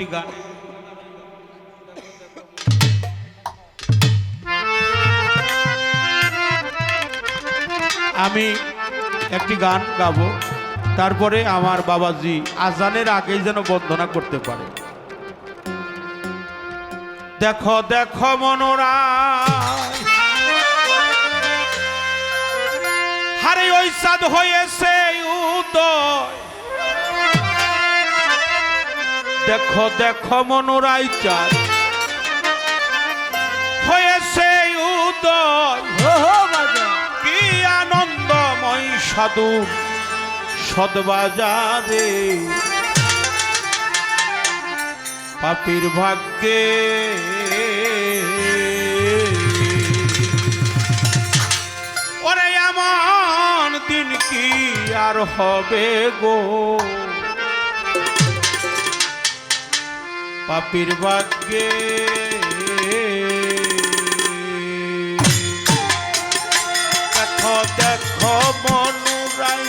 একটি গান। আমি একটি গান গাবো, তারপরে আমার বাবাজি আজানের আগেই যেন বন্দনা করতে পারে। দেখো দেখো মনোরা হারে ওই চাঁদ হয়েছে উদয়, দেখো দেখো মনোরাই চাঁদ হয়েছে উদয়, কি আনন্দময় সাধু সদবাজারে পাপীর ভাগ্যে ওরে এমন দিন কি আর হবে গো, পাপীর ভাগ্যে দেখো দেখো মনুরাই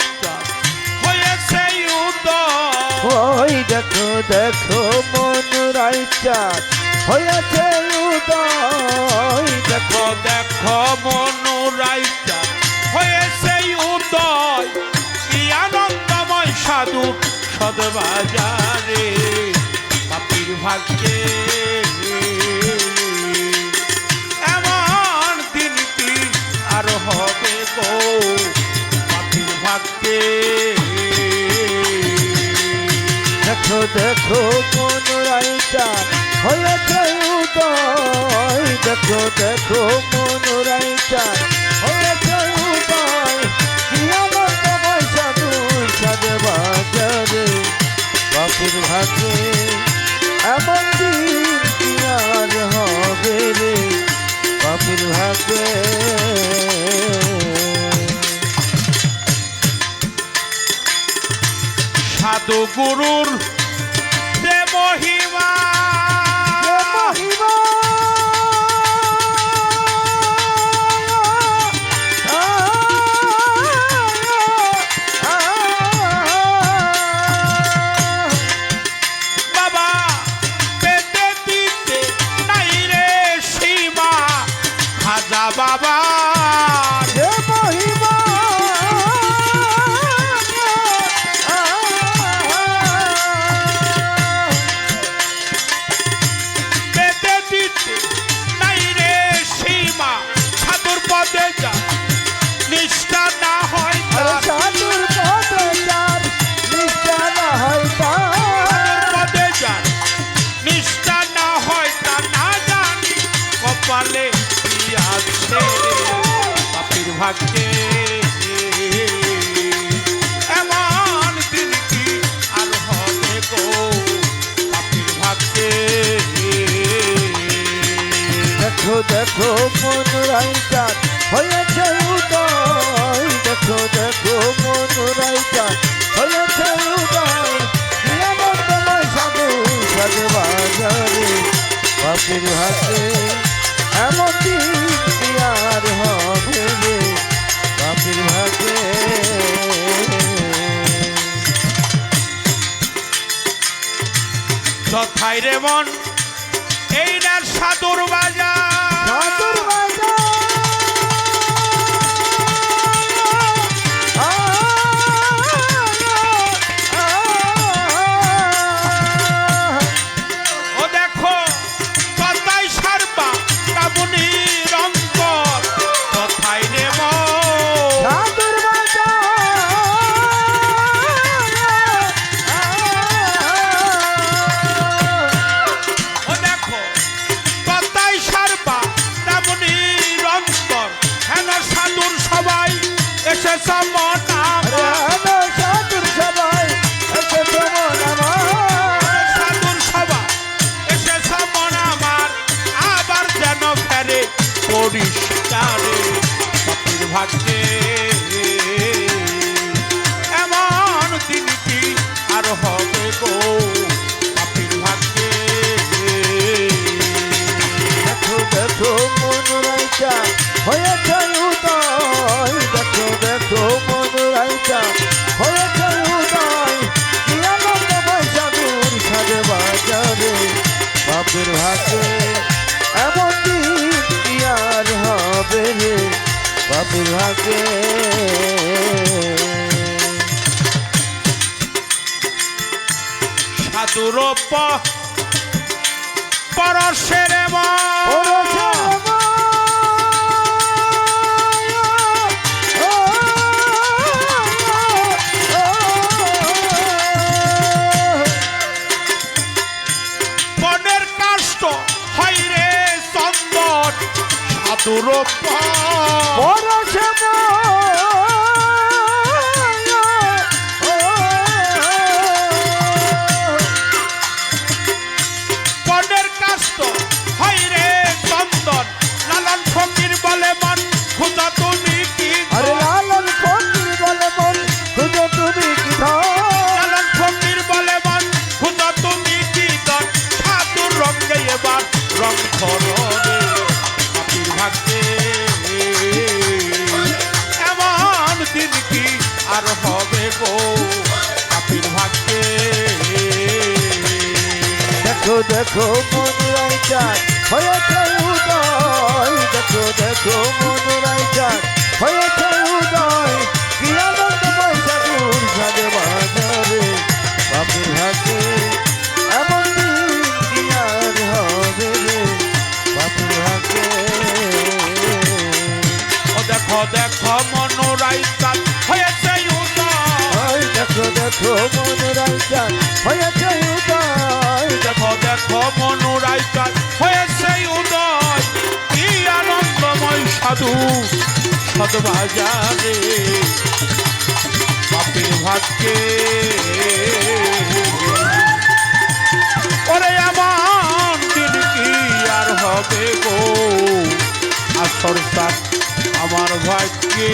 হয়েছে উদয়, ওই দেখো দেখো মনুরাই চাঁদ হয়েছে উদয়, দেখো দেখো মনুরাই হয়েছে উদয়, কি আনন্দময় সাধু সদবাজারে পাপীর ভাগ্যে এমন দিন কি আর হবে গো, পাপীর ভাগ্যে দেখো দেখো মনুরাই চাঁদ হয়েছে উদয়, দেখো দেখো মনুরাই চাঁদ হয়েছে উদয়, কি আনন্দময় সাধু সদবাজারে পাপীর ভাগ্যে এমন দিন কি আর হবে রে, পাপীর ভাগ্যে। সাধু গুরুর যে মহিমা, বাবা পেতে দিতে নাই রে সীমা, খাজা বাবা নিষ্ঠা না হয় সাধুর পদে যার নিষ্ঠা না হয় পদে যার নিষ্ঠা না হয় তা না জানি কপালে কি আছে পাপীর ভাগ্যে এমন দিন কি আর হবে গো, পাপীর ভাগ্যে দেখো দেখো মনুরাই চাঁদ হয়েছে উদয়, দেখো দেখো মনুরাই চাঁদ হয়েছে উদয়, কি আনন্দময় সাধু সদবাজারে পাপীর ভাগ্যে এমন দিন কি আর হবে রে, পাপীর ভাগ্যে। যথাই রে মন এই না সাধুর বাজার, সাধুর বাজার ও দেখো কথাই সারবা কাবুনি রঙ্কর, কথাই রে মন সাধুর ও দেখো কথাই সারবা কাবুনি ভাগে সাধুর পরশের বনের কাষ্ট হয় রে চন্দন সাধুর বনের কাষ্ট হয় রে চন্দন লালন ফকির বলে মন খুঁজা তুমি কি আরে লালন ফকির বলে মন খুঁজো তুমি কি লালন ফকির বলে মন খুঁজা তুমি কি দন সাধুর রঙে এবার রং করো রে পাপির ভাগ্যে এমন দিন কি আর হবে গো পাপির ভাগ্যে দেখো দেখো মন রাইচার হয়েছে উদয় দেখো দেখো মন রাইচার হয়েছে উদয় কি আনন্দময় সাধুর সাধে বাজারে বাপের ভাগে এমন দিন কি আর হবে রে বাপের ভাগে ও দেখো দেখো মনোরাইচার হয়েছে উদয় দেখো দেখো মন রাইচার হয়েছে উদয় দেখো দেখো মনোরাইচার হয়েছে উদয় কি আনন্দময় সাধু সদবাজারে বাপের ভাগ্যে ওরে এমন দিন কি আর হবে গো আসর সাত আমার ভাগ্যে